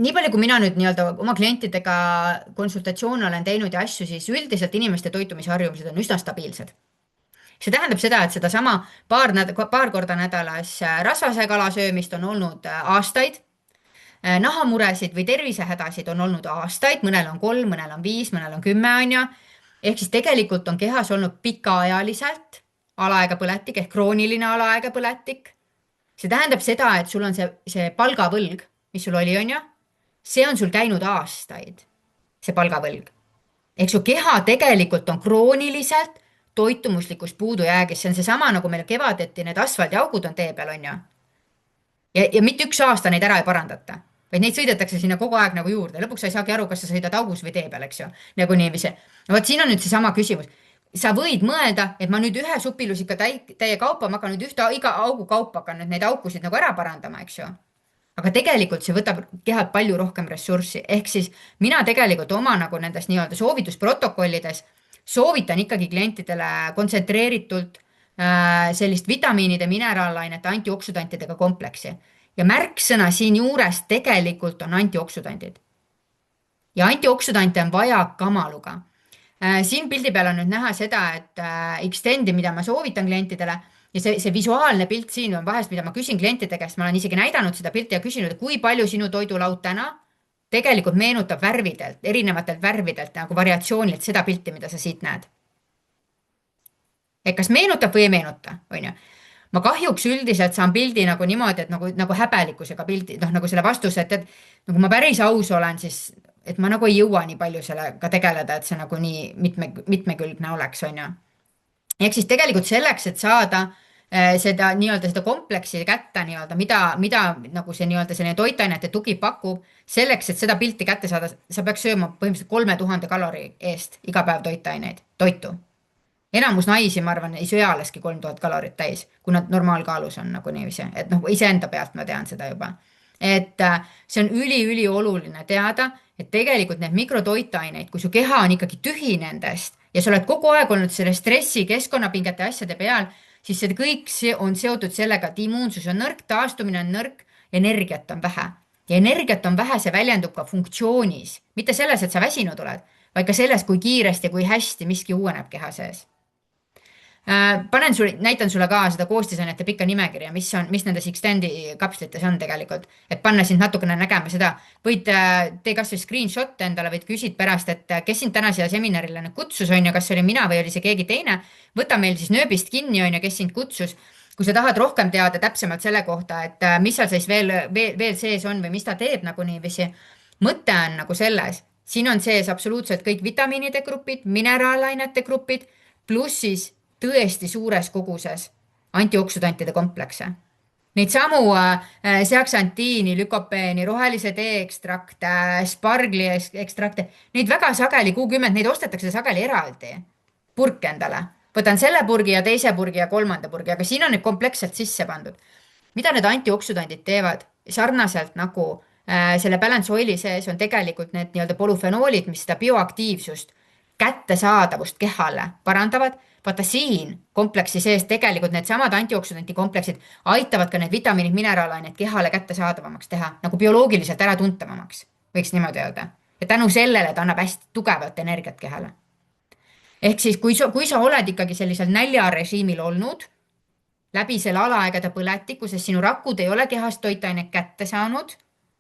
Nii palju, kui mina nüüd nii-öelda oma klientidega konsultatsioone olen teinud ja asju, siis üldiselt inimeste toitumisharjumused on üsna stabiilsed. See tähendab seda, et seda sama paar korda nädalas rasvase kala söömist on olnud aastaid. Nahamuresid või tervisehädasid on olnud aastaid, mõnel on 3, mõnel on 5, mõnel on 10 anja. Ehk siis tegelikult on kehas olnud pikaajaliselt alaega põletik ehk krooniline alaega põletik. See tähendab seda, et sul on see palgavõlg, mis sul oli, on ju, see on sul käinud aastaid, see palgavõlg. Ehk su keha tegelikult on krooniliselt toitumuslikust puudujäägis. See on seesama, nagu meil kevadeti need asfaldiaugud on tee peal, on ju. Ja mitte 1 aasta neid ära ei parandata, vaid neid sõidetakse sinna kogu aeg nagu juurde. Lõpuks sa ei saagi aru, kas sa sõidad augus või tee peal, eks ju, nagu niiviisi. Vaat siin on nüüd seesama küsimus. Sa võid mõelda, et ma nüüd ühe supilusika täie kaupa, ma hakkan nüüd iga augu kaupa hakkan nüüd neid aukusid nagu ära parandama, eks ju. Aga tegelikult see võtab kehalt palju rohkem ressurssi. Ehk siis mina tegelikult oma nagu nendes nii-öelda soovitusprotokollides soovitan ikkagi klientidele kontsentreeritult sellist vitamiinide, mineraalainete, antioksüdantidega kompleksi. Ja märksõna siin juures tegelikult on antioksüdandid. Ja antioksüdante on vaja kamaluga. Siin pildi peal on nüüd näha seda, et Extendi, mida ma soovitan klientidele ja see visuaalne pilt siin on vahest, mida ma küsin klientide käest, ma olen isegi näidanud seda pilti ja küsinud, kui palju sinu toidulaud täna tegelikult meenutab värvidelt, erinevatelt värvidelt nagu variatsioonilt seda pilti, mida sa siit näed. Et kas meenutab või ei meenuta, on ju. Ma kahjuks üldiselt saan pildi nagu niimoodi, et nagu häbelikkusega pildi, nagu selle vastuse, et nagu ma päris aus olen, siis et ma nagu ei jõua nii palju sellega tegeleda, et see nagu nii mitmekülgne oleks, on ju. Ehk siis tegelikult selleks, et saada seda nii-öelda seda kompleksi kätte nii-öelda, mida nagu see nii-öelda selline toitainete tugi pakub, selleks, et seda pilti kätte saada, sa peaks sööma põhimõtteliselt 3000 kalori eest iga päev toitu. Enamus naisi, ma arvan, ei söö alleski 3000 kalorit täis, kui nad normaalkaalus on nagu niiviisi, et iseenda pealt ma tean seda juba. et see on üli oluline teada, et tegelikult need mikrotoitaineid, kui su keha on ikkagi tühi nendest ja sa oled kogu aeg olnud selle stressi, keskkonnapingete asjade peal, siis see kõik on seotud sellega, et immuunsus on nõrk, taastumine on nõrk, energiat on vähe. Ja energiat on vähe, see väljendub ka funktsioonis, mitte selles, et sa väsinud oled, vaid ka selles, kui kiiresti ja kui hästi miski uueneb keha sees. Näitan sulle ka seda koostisainete pikka nimekirja, mis nendes Xtendi kapslites on tegelikult, et panna sind natukene nägema seda. Tee kas või screenshot endale, võid küsid pärast, et kes sind täna siia seminarile nüüd kutsus, on ju, kas see oli mina või oli see keegi teine. Võta meil siis nööbist kinni, on ju, kes sind kutsus. Kui sa tahad rohkem teada täpsemalt selle kohta, et mis seal siis veel sees on või mis ta teeb nagu niiviisi. Mõte on nagu selles, siin on sees absoluutselt kõik vitamiinide grupid, mineraalainete grupid, pluss siis tõesti suures koguses antioksüdantide komplekse. Neid samu seaksantiini, lükopeeni, rohelise tee ekstrakte, spargli ekstrakte, neid väga sageli Q10, neid ostetakse sageli eraldi. Purk endale. Võtan selle purgi ja teise purgi ja kolmanda purgi, aga siin on need kompleksselt sisse pandud. Mida need antioksüdandid teevad? Sarnaselt nagu selle balance oili sees on tegelikult need nii-öelda polüfenoolid, mis seda bioaktiivsust, kättesaadavust kehale parandavad. Vaata siin kompleksi sees tegelikult need samad antioksüdanti kompleksid aitavad ka need vitamiinid, mineraalained kehale kättesaadavamaks teha, nagu bioloogiliselt äratuntavamaks, võiks niimoodi öelda. Ja tänu sellele ta annab hästi tugevat energiat kehale. Ehk siis, kui sa oled ikkagi sellisel näljarežiimil olnud läbi selle alaaegade põletiku, sest sinu rakud ei ole kehast toitainet kätte saanud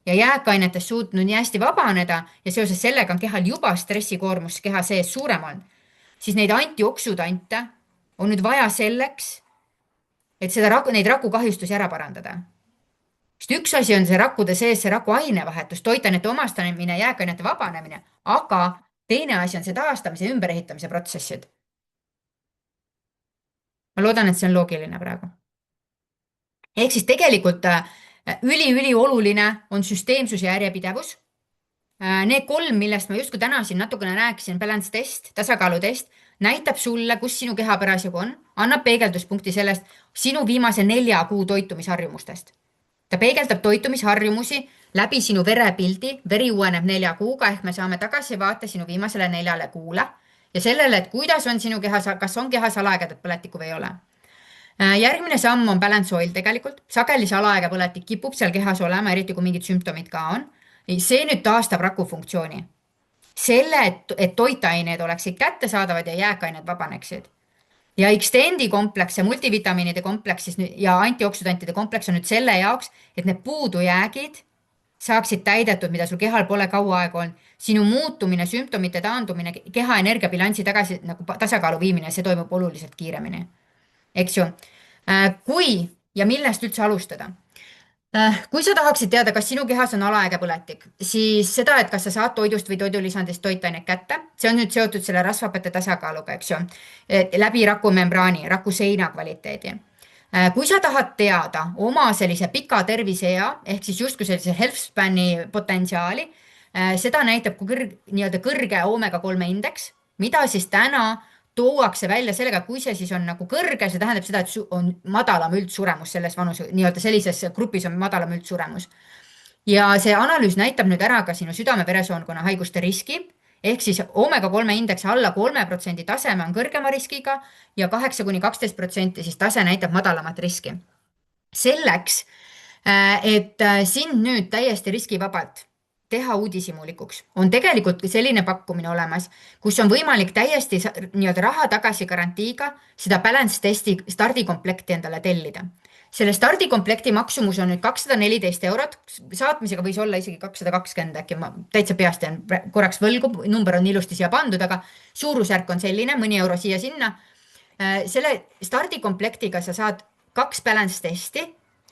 ja jääkainetest suutnud nii hästi vabaneda ja seoses sellega on kehal juba stressikoormus keha sees suurem olnud, siis neid antioksüdante on nüüd vaja selleks, et neid rakukahjustusi ära parandada. Sest üks asi on see rakkude sees, see raku ainevahetus, toitainete omastamine, jääkainete vabanemine, aga teine asi on see taastamise ja ümberehitamise protsessid. Ma loodan, et see on loogiline praegu. Ehk siis tegelikult üli oluline on süsteemsus ja järjepidevus. Need kolm, millest ma justkui täna siin natukene rääkisin, balance test, tasakaalutest, näitab sulle, kus sinu keha parasjagu on, annab peegelduspunkti sellest sinu viimase 4 kuu toitumisharjumustest. Ta peegeldab toitumisharjumusi läbi sinu verepildi, veri uueneb 4 kuuga, ehk me saame tagasivaate sinu viimasele 4 kuule ja sellele, et kuidas on sinu kehas, kas on kehas alaaegadat põletikku või ei ole. Järgmine samm on balance oil tegelikult. Sageli see alaaega põletik kipub seal kehas olema, eriti kui mingid sümptomid ka on. See nüüd taastab raku funktsiooni. Selle, et toitaineed oleksid kättesaadavad ja jääkained vabaneksid. Ja Xtendi kompleks ja multivitamiinide kompleks ja antioksüdantide kompleks on nüüd selle jaoks, et need puudujäägid saaksid täidetud, mida sul kehal pole kaua aega olnud. Sinu muutumine, sümptomite taandumine, keha energiabilansi tagasi nagu tasakaalu viimine, see toimub oluliselt kiiremini. Eks ju? Kui ja millest üldse alustada? Kui sa tahaksid teada, kas sinu kehas on alaaega põletik, siis seda, et kas sa saad toidust või toidulisandist toitainet kätte, see on nüüd seotud selle rasvhapete tasakaaluga, eks ju, läbi rakumembraani, rakuseina kvaliteedi. Kui sa tahad teada oma sellise pika terviseea, ehk siis justkui sellise health span'i potentsiaali, seda näitab nii-öelda kõrge omega-3 indeks, mida siis täna tuuakse välja sellega, kui see siis on nagu kõrge, see tähendab seda, et on madalam üldsuremus selles vanuse, nii-öelda sellises grupis on madalam üldsuremus. Ja see analüüs näitab nüüd ära ka sinu südame-veresoonkonna haiguste riski, ehk siis omega-3 indeks alla 3% taseme on kõrgema riskiga ja 8–12% siis tase näitab madalamat riski. Selleks, et sind nüüd täiesti riskivabalt teha uudishimulikuks, on tegelikult selline pakkumine olemas, kus on võimalik täiesti nii-öelda raha tagasi garantiiga seda balance testi stardikomplekti endale tellida. Selle stardikomplekti maksumus on nüüd 214 €, saatmisega võis olla isegi 220 äkki, ma täitsa peast jään korraks võlgu, number on ilusti siia pandud, aga suurusjärk on selline, mõni euro siia-sinna. Selle stardikomplektiga sa saad 2 balance testi,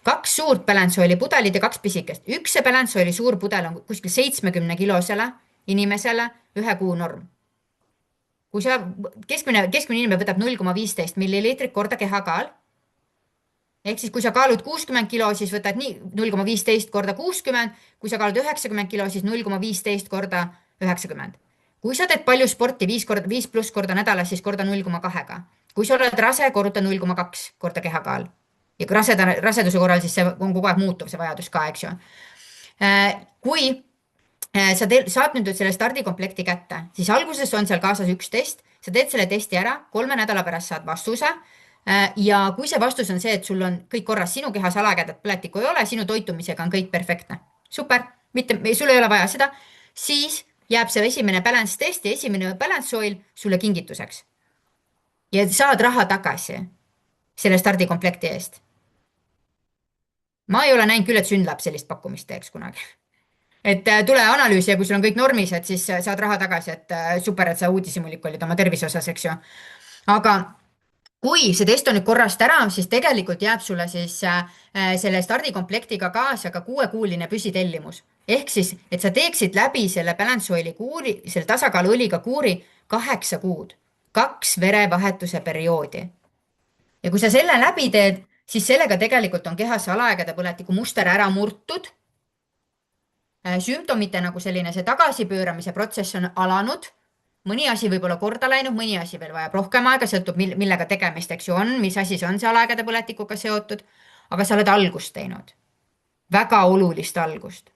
2 suurt balance oili pudelit ja 2 pisikest. Üks see balance oili suur pudel on kuskil 70 kilosele inimesele 1 kuu norm. Kui sa, keskmine inimene võtab 0,15 milliliitrit korda kehakaal. Ehk siis, kui sa kaalud 60 kilo, siis võtad nii 0,15 korda 60. Kui sa kaalud 90 kilo, siis 0,15 korda 90. Kui sa teed palju sporti 5+ korda nädalas, siis korda 0,2. Kui sa oled rase, korruta 0,2 korda kehakaal. Ja raseduse korral siis see on kogu aeg muutuv, see vajadus ka, eks ju. Kui saad nüüd selle stardikomplekti kätte, siis alguses on seal kaasas üks test, sa teed selle testi ära, 3 nädala pärast saad vastuse. Ja kui see vastus on see, et sul on kõik korras, sinu kehas alakäedat põletikku ei ole, sinu toitumisega on kõik perfektne, super, mitte, sul ei ole vaja seda, siis jääb see esimene balance test ja esimene balance soil sulle kingituseks. Ja saad raha tagasi selle stardikomplekti eest. Ma ei ole näinud küll, et Synlab sellist pakkumist teeks kunagi. Et tule analüüsi ja kui sul on kõik normis, et siis saad raha tagasi, et super, et sa uudishimulik olid oma tervise osas, eks ju. Aga kui see test on nüüd korrast ära, siis tegelikult jääb sulle siis selle stardikomplektiga kaasa ka 6-kuuline püsitellimus. Ehk siis, et sa teeksid läbi selle balance oil'i kuuri, selle tasakaaluõliga kuuri 8 kuud, 2 verevahetuse perioodi. Ja kui sa selle läbi teed, siis sellega tegelikult on kehas alaägede põletiku muster ära murtud. Sümptomite nagu selline see tagasipööramise protsess on alanud. Mõni asi võib olla korda läinud, mõni asi veel vajab rohkem aega, sõltub millega tegemist, eks ju, on, mis asi see on see alaägede põletikuga seotud. Aga sa oled algust teinud. Väga olulist algust.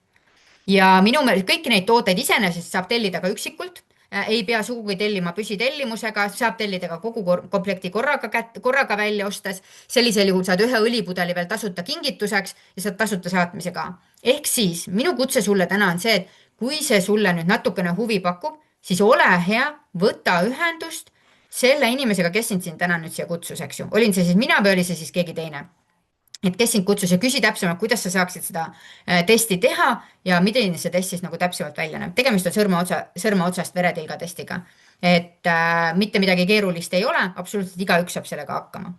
Ja minu meelest kõiki neid tooteid iseenesest saab tellida ka üksikult. Ei pea sugugi tellima püsitellimusega, saab tellida ka kogu komplekti korraga välja ostes. Sellisel juhul saad ühe õlipudeli veel tasuta kingituseks ja saad tasuta saatmise ka. Ehk siis minu kutse sulle täna on see, et kui see sulle nüüd natukene huvi pakub, siis ole hea, võta ühendust selle inimesega, kes sind täna nüüd siia kutsus, eks ju. Olin see siis mina või oli see siis keegi teine? Et kes sind kutsus ja küsi täpsemalt, kuidas sa saaksid seda testi teha ja milline see test siis nagu täpsemalt välja näeb. Tegemist on sõrme otsast veretilga testiga. Et mitte midagi keerulist ei ole, absoluutselt igaüks saab sellega hakkama.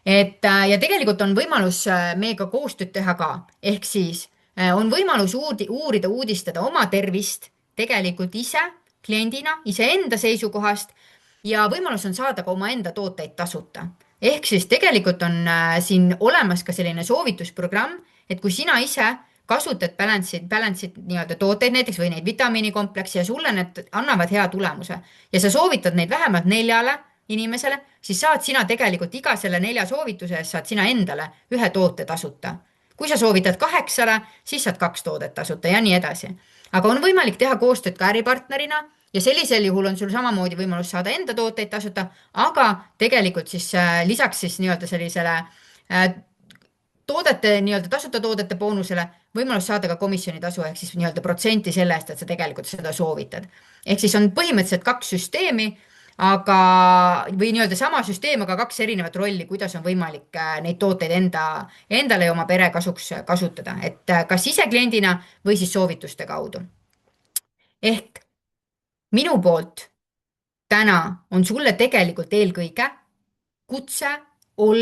Ja tegelikult on võimalus meiega koostööd teha ka. Ehk siis on võimalus uurida, uudistada oma tervist tegelikult ise kliendina, iseenda seisukohast ja võimalus on saada ka omaenda tooteid tasuta. Ehk siis tegelikult on siin olemas ka selline soovitusprogramm, et kui sina ise kasutad balance'id nii-öelda tooteid näiteks või neid vitamiinikompleksi ja sulle need annavad hea tulemuse ja sa soovitad neid vähemalt 4 inimesele, siis saad sina tegelikult iga selle 4 soovituse eest saad sina endale ühe toote tasuta. Kui sa soovitad 8, siis saad 2 toodet tasuta ja nii edasi. Aga on võimalik teha koostööd ka äripartnerina ja sellisel juhul on sul samamoodi võimalus saada enda tooteid tasuta, aga tegelikult siis lisaks siis nii-öelda sellisele tasuta toodete boonusele võimalus saada ka komisjonitasu ehk siis nii-öelda protsenti selle eest, et sa tegelikult seda soovitad. Ehk siis on põhimõtteliselt 2 süsteemi, või nii-öelda sama süsteem, aga 2 erinevat rolli, kuidas on võimalik neid tooteid endale ja oma pere kasuks kasutada, et kas ise kliendina või siis soovituste kaudu. Ehk minu poolt täna on sulle tegelikult eelkõige kutse